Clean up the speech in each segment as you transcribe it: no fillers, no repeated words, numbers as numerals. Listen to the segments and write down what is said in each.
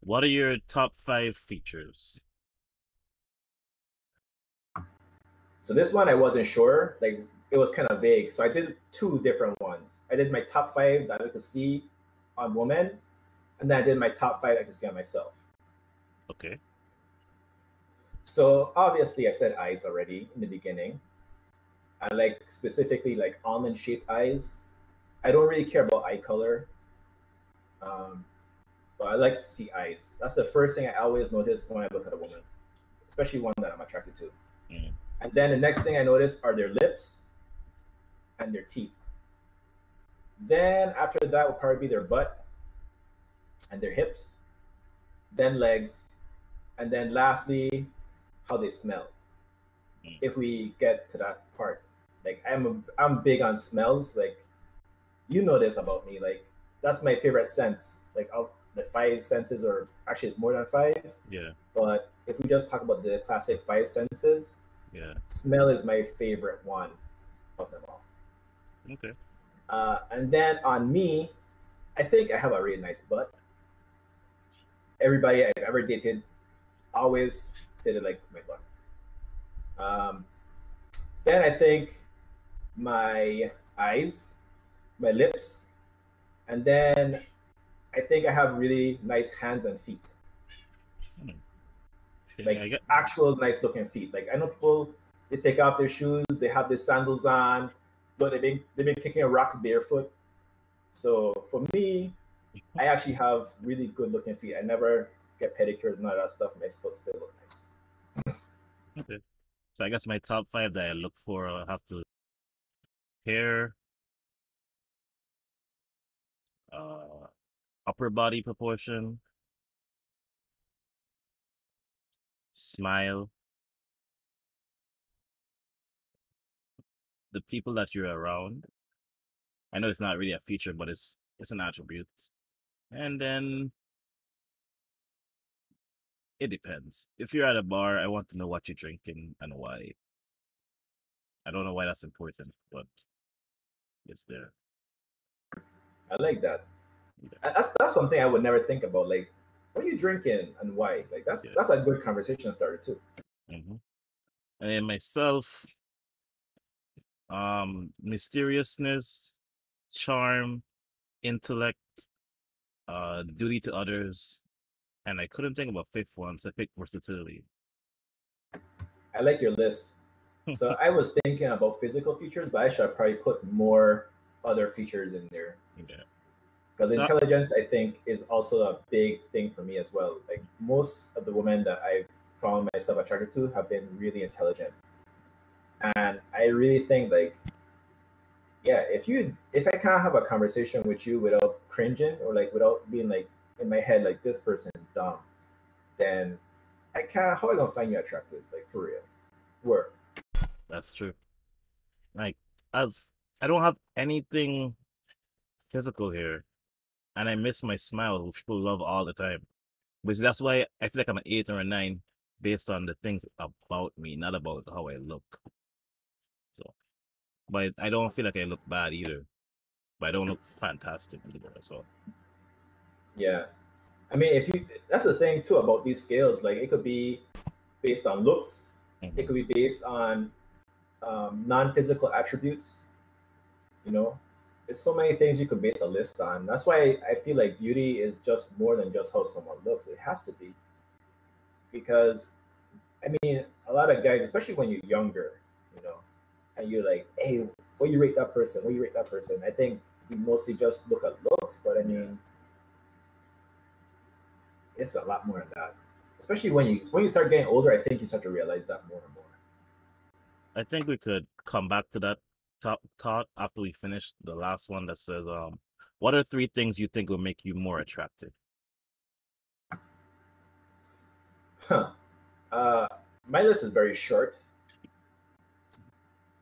What are your top five features? So this one I wasn't sure. Like it was kind of vague. So I did two different ones. I did my top five that I like to see on women, and then I did my top five I like to see on myself. Okay. So obviously I said eyes already in the beginning. I like specifically like almond shaped eyes. I don't really care about eye color, um, but I like to see eyes. That's the first thing I always notice when I look at a woman, especially one that I'm attracted to. Mm. And then the next thing I notice are their lips and their teeth. Then after that will probably be their butt and their hips, then legs, and then lastly how they smell. Mm. If we get to that part, like I'm big on smells. Like you know this about me. Like that's my favorite sense. Like the five senses, or actually it's more than five. Yeah. But if we just talk about the classic five senses, Yeah. smell is my favorite one of them all. Okay. And then on me, I think I have a really nice butt. Everybody I've ever dated always said it like my butt. Um, then I think my eyes, my lips, and then I think I have really nice hands and feet, Mm. Okay. like actual nice looking feet. Like I know people, they take off their shoes, they have their sandals on, but they've been kicking rocks barefoot. So for me, I actually have really good looking feet. I never get pedicures and all that stuff. My foot still look nice. Okay. So I guess my top five that I look for have to hair, uh, upper body proportion, smile, the people that you're around. I know it's not really a feature, but it's an attribute. And then it depends. If you're at a bar, I want to know what you're drinking and why. I don't know why that's important, but it's there. I like that. Yeah. That's something I would never think about. Like, what are you drinking and why? Like, that's Yeah. that's a good conversation starter too. Hmm. And then myself, mysteriousness, charm, intellect, duty to others, and I couldn't think of a fifth one, so I picked versatility. I like your list. So I was thinking about physical features, but I should probably put more other features in there Yeah. because So intelligence, I think, is also a big thing for me as well. Like most of the women that I've found myself attracted to have been really intelligent, and I really think like yeah, if I can't have a conversation with you without cringing or like without being like in my head like this person is dumb, then I can't. How am I gonna find you attractive? Like for real, work. that's true. Like I've I don't have anything physical here, and I miss my smile, which people love all the time. Which that's why I feel like I'm an eight or a nine based on the things about me, not about how I look. So, but I don't feel like I look bad either. But I don't look fantastic either as well. Yeah, I mean, if you that's the thing too about these scales. Like it could be based on looks, it Hmm. could be based on non-physical attributes. You know, there's so many things you could base a list on. That's why I feel like beauty is just more than just how someone looks. It has to be because I mean, a lot of guys, especially when you're younger, you know, and you're like, hey, what you rate that person? What you rate that person? I think we mostly just look at looks, but I Yeah. mean, it's a lot more than that. Especially when you start getting older, I think you start to realize that more and more. I think we could come back to that top thought after we finish the last one that says, what are three things you think will make you more attractive? Huh. Uh, my list is very short.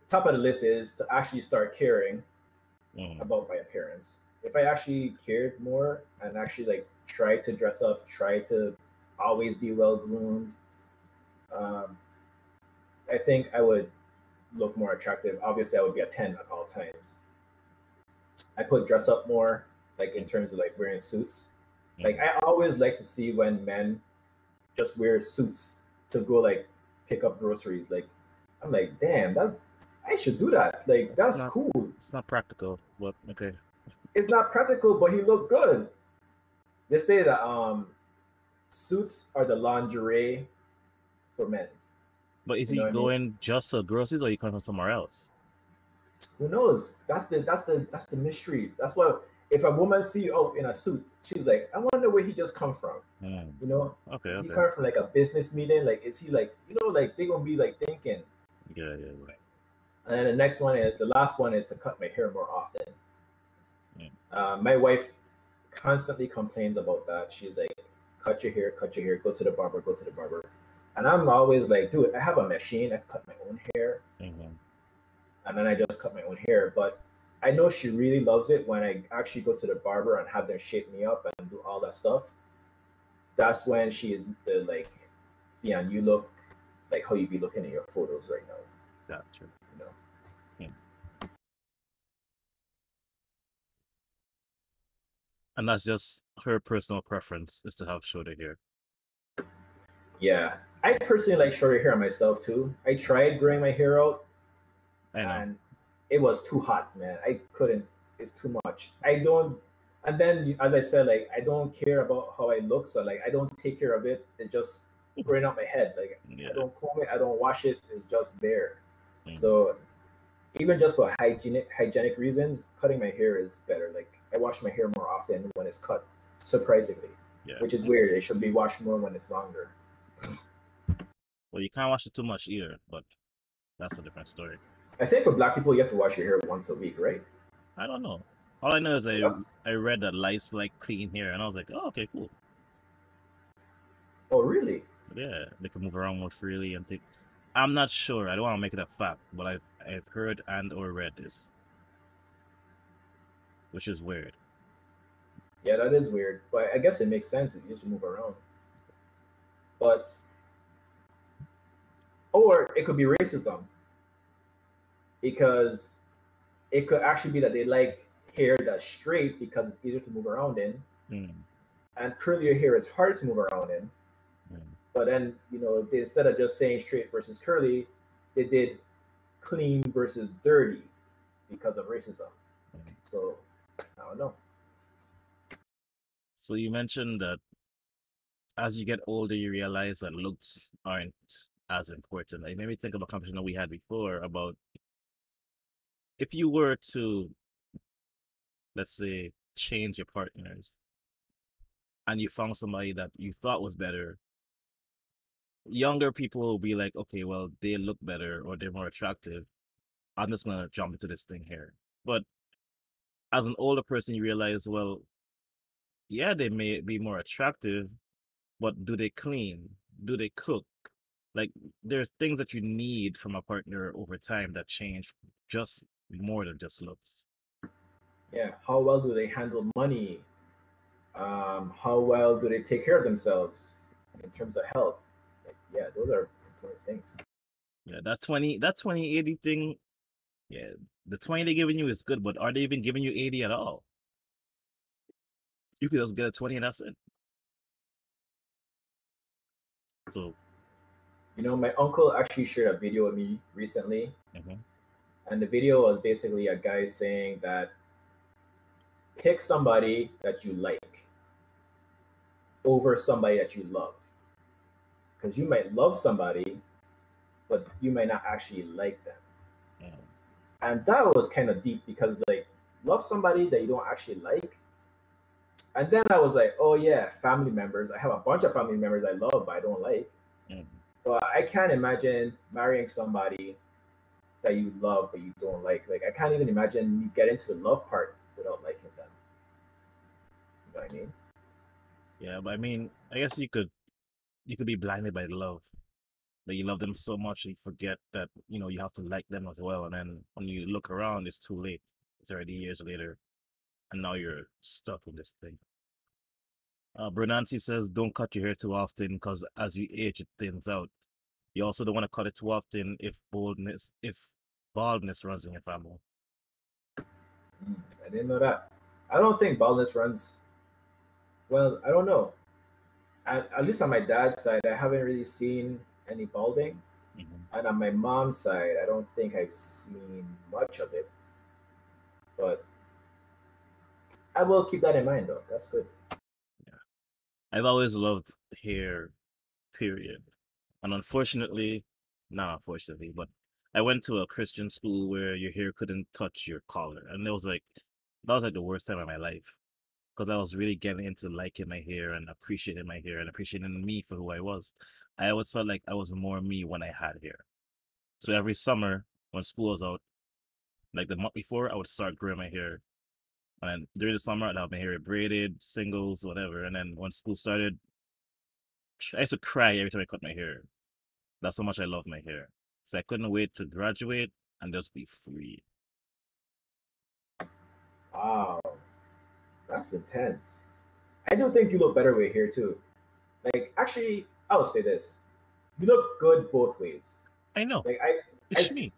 Top of the list is to actually start caring Mm. about my appearance. If I actually cared more and actually like try to dress up, try to always be well groomed, um, I think I would look more attractive. Obviously, I would be a 10 at all times. I put dress up more, like in terms of like wearing suits. Like I always like to see when men just wear suits to go like pick up groceries. Like I'm like, damn, that I should do that. Like It's that's not cool. it's not practical, but okay. It's not practical, but he looked good. They say that suits are the lingerie for men. But is You know he what I mean? going just for groceries or he coming from somewhere else? Who knows? That's the mystery. That's why if a woman see you out in a suit, she's like, I wonder where he just come from. Hmm. You know, Okay, is he okay. coming from like a business meeting? Like, is he like, like they gonna be like thinking. Yeah, yeah, yeah. And then the last one is to cut my hair more often. Hmm. My wife constantly complains about that. She's like, cut your hair, go to the barber, go to the barber. And I'm always like, dude, I have a machine. I cut my own hair, Mm-hmm. and then I just cut my own hair. But I know she really loves it when I actually go to the barber and have them shape me up and do all that stuff. That's when she is the like, Fian, you look like how you be looking in your photos right now. Gotcha. You know? Hmm. And that's just her personal preference is to have shorter hair. Yeah. I personally like shorter hair myself too. I tried growing my hair out I know. and it was too hot, man. I couldn't. It's too much. I don't. And then, as I said, like I don't care about how I look, so like I don't take care of it. It's just growing out my head. Like I Yeah. don't comb it. I don't wash it. It's just there. Mm. So even just for hygienic reasons, cutting my hair is better. Like I wash my hair more often when it's cut, surprisingly, Yeah. which is weird. It should be washed more when it's longer. Well, you can't wash it too much either, but that's a different story. I think for black people, you have to wash your hair once a week, right? I don't know. All I know is Oh, that's I read that lice like clean hair, and I was like, oh, okay, cool. oh really? Yeah, they can move around more freely and think. I'm not sure. I don't want to make it a fact, but I've heard and or read this, which is weird. Yeah, that is weird, but I guess it makes sense. It's just move around. But or it could be racism because it could actually be that they like hair that's straight because it's easier to move around in, Mm, and curlier hair is hard to move around in. mm, But then instead of just saying straight versus curly, they did clean versus dirty because of racism. mm. So I don't know. So you mentioned that as you get older, you realize that looks aren't as important. It made me think of a conversation that we had before about if you were to, let's say, change your partners and you found somebody that you thought was better, younger people will be like, okay, well, they look better or they're more attractive. I'm just gonna jump into this thing here. But as an older person, you realize, well, yeah, they may be more attractive, but do they clean? Do they cook? Like, there's things that you need from a partner over time that change just more than just looks. Yeah, how well do they handle money? How well do they take care of themselves in terms of health? Like, yeah, those are important things. Yeah, that 20/80 thing, yeah, the 20 they're giving you is good, but are they even giving you 80 at all? You could just get a 20 and that's it. So, My uncle actually shared a video with me recently, mhm, and the video was basically a guy saying that pick somebody that you like over somebody that you love. Because you might love somebody, but you might not actually like them. mm, And that was kind of deep because, like, love somebody that you don't actually like. And then I was like, oh, yeah, family members. I have a bunch of family members I love, but I don't like. mm. But I can't imagine marrying somebody that you love, but you don't like. Like, I can't even imagine you get into the love part without liking them. You know what I mean? Yeah, but I mean, I guess you could be blinded by love. That you love them so much you forget that, you have to like them as well. And then when you look around, it's too late. It's already years later, and now you're stuck with this thing. Bernancy says, don't cut your hair too often because as you age, it thins out. You also don't want to cut it too often if baldness runs in your family. I didn't know that. I don't think baldness runs. Well, I don't know. At least on my dad's side, I haven't really seen any balding. Mhm. And on my mom's side, I don't think I've seen much of it. But I will keep that in mind, though. That's good. Yeah. I've always loved hair, period. And unfortunately, not unfortunately, but I went to a Christian school where your hair couldn't touch your collar. And that was like the worst time of my life. Because I was really getting into liking my hair and appreciating me for who I was. I always felt like I was more me when I had hair. So every summer when school was out, like the month before, I would start growing my hair. And during the summer, I'd have my hair braided, singles, whatever. And then when school started, I used to cry every time I cut my hair. That's how much I love my hair. So I couldn't wait to graduate and just be free. Wow, that's intense. I do think you look better with hair, too. Like, actually, I will say this. You look good both ways. I know. Like, I It's me.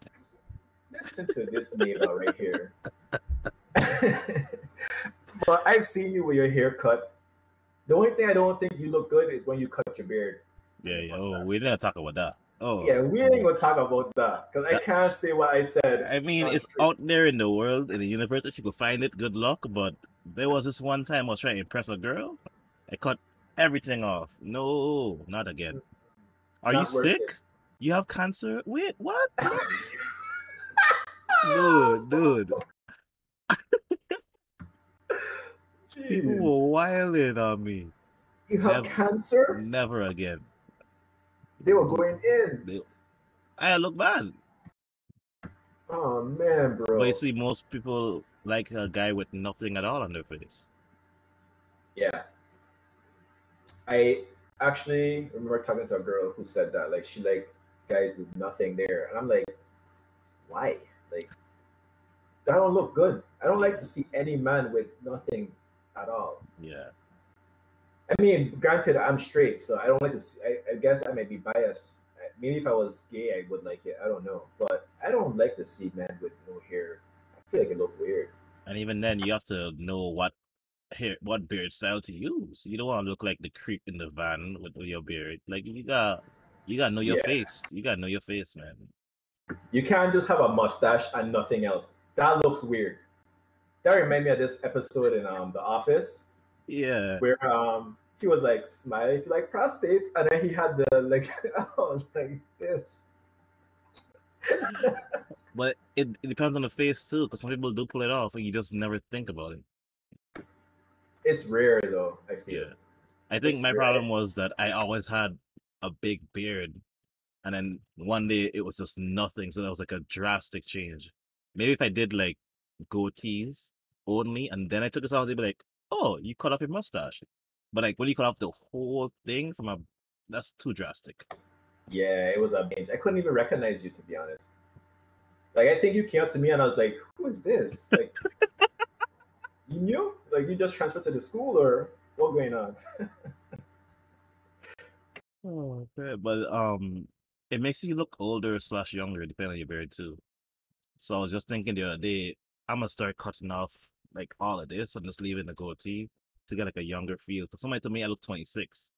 listen to this neighbor right here. But I've seen you with your hair cut. The only thing I don't think you look good is when you cut your beard and Yeah, your yeah. Oh, we mustache. didn't talk about that. Oh, Yeah, we ain't gonna talk about that because I that. can't say what I said I mean, on it's stream. out there in the world, in the universe. If you could find it, good luck. But there was this one time I was trying to impress a girl. I cut everything off. No, not again. Are you Not worth it. sick? You have cancer? Wait, what? No, dude. People Jeez, were wilding on me. you have Never, cancer? never again. They were going in. They, I look bad. Oh man, But you bro. see, most people like a guy with nothing at all on their face. Yeah, I actually remember talking to a girl who said that like she liked guys with nothing there, and I'm like, why? Like that don't look good. I don't like Yeah, to see any man with nothing at all. yeah. I mean, granted, I'm straight, so I don't like to see. I guess I might be biased. Maybe if I was gay, I would like it. I don't know, but I don't like to see men with no hair. I feel like it look weird. And even then, you have to know what beard style to use. You don't want to look like the creep in the van with your beard. Like you got to know your Yeah, face. You got to know your face, man. you can't just have a mustache and nothing else. That looks weird. That reminds me of this episode in The Office Yeah, where he was like, "Smile if you like prostates," and then he had the like, I was like this. but it depends on the face too, because some people do pull it off, and you just never think about it. It's rare though. I feel Yeah, I think it's my rare. problem was that I always had a big beard, and then one day it was just nothing. So that was like a drastic change. Maybe if I did like goatees only, and then I took it out, they'd be like, "Oh, you cut off your mustache." But like when you cut off the whole thing from a, that's too drastic. Yeah, it was a binge. I couldn't even recognize you to be honest. Like I think you came up to me and I was like, "Who is this?" Like you knew? Like you just transferred to the school or what going on? Oh, okay. But it makes you look older slash younger depending on your beard too. So I was just thinking the other day, I'm gonna start cutting off like all of this and just leaving the goatee to get like a younger feel. Because somebody told me I look 26.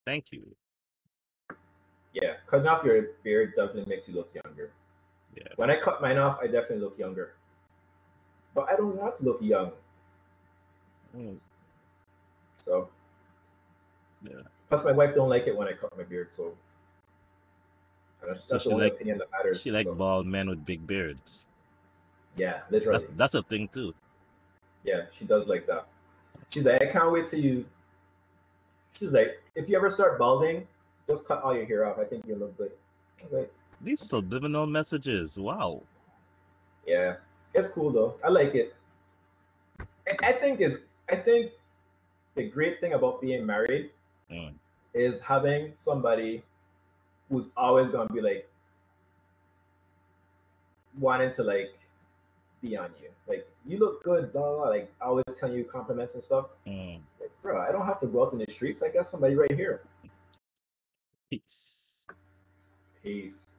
Thank you. Yeah, cutting off your beard definitely makes you look younger. Yeah. When I cut mine off, I definitely look younger. But I don't want to look young. Mm, So yeah. plus my wife don't like it when I cut my beard, so So that's the only opinion that she matters. like So bald men with big beards. yeah, literally. That's a thing too. Yeah, she does like that. She's like, I can't wait till you. She's like, if you ever start balding, just cut all your hair off. I think you'll look good. I was like, These subliminal messages. Wow. yeah, it's cool though. I like it. I think is I think the great thing about being married Mm. is having somebody who's always gonna be like wanting to like be on you. Like you look good, blah blah. Blah. Like always telling you compliments and stuff. Mm. Like, bro, I don't have to go out in the streets. I got somebody right here. Peace. Peace.